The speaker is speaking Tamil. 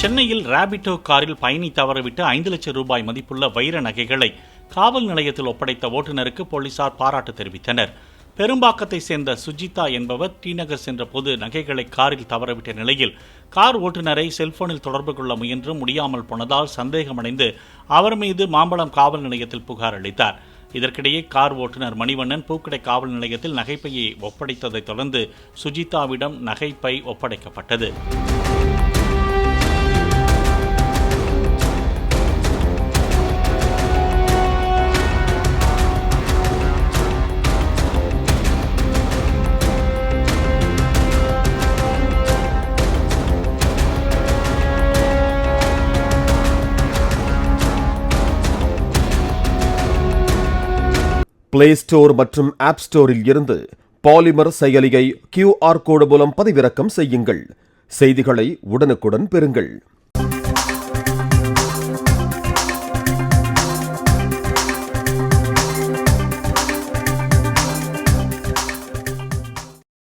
சென்னையில் ராபிட்டோ காரில் பயணி தவறவிட்டு 5 லட்சம் ரூபாய் மதிப்புள்ள வைர நகைகளை காவல் நிலையத்தில் ஒப்படைத்த ஓட்டுநருக்கு போலீசார் பாராட்டு தெரிவித்தனர். பெரும்பாக்கத்தை சேர்ந்த சுஜிதா என்பவர் டிநகர் சென்ற போது நகைகளை காரில் தவறவிட்ட நிலையில் கார் ஓட்டுநரை செல்போனில் தொடர்பு கொள்ள முயன்று முடியாமல் போனதால் சந்தேகமடைந்து அவர் மீது மாம்பலம் காவல் நிலையத்தில் புகார் அளித்தார். இதற்கிடையே கார் ஓட்டுநர் மணிவண்ணன் பூக்கடை காவல் நிலையத்தில் நகைப்பையை ஒப்படைத்ததைத் தொடர்ந்து சுஜிதாவிடம் நகைப்பை ஒப்படைக்கப்பட்டது. பிளே ஸ்டோர் மற்றும் ஆப் ஸ்டோரில் இருந்து பாலிமர் செயலியை QR கோடு மூலம் பதிவிறக்கம் செய்யுங்கள். செய்திகளை உடனுக்குடன் பெறுங்கள்.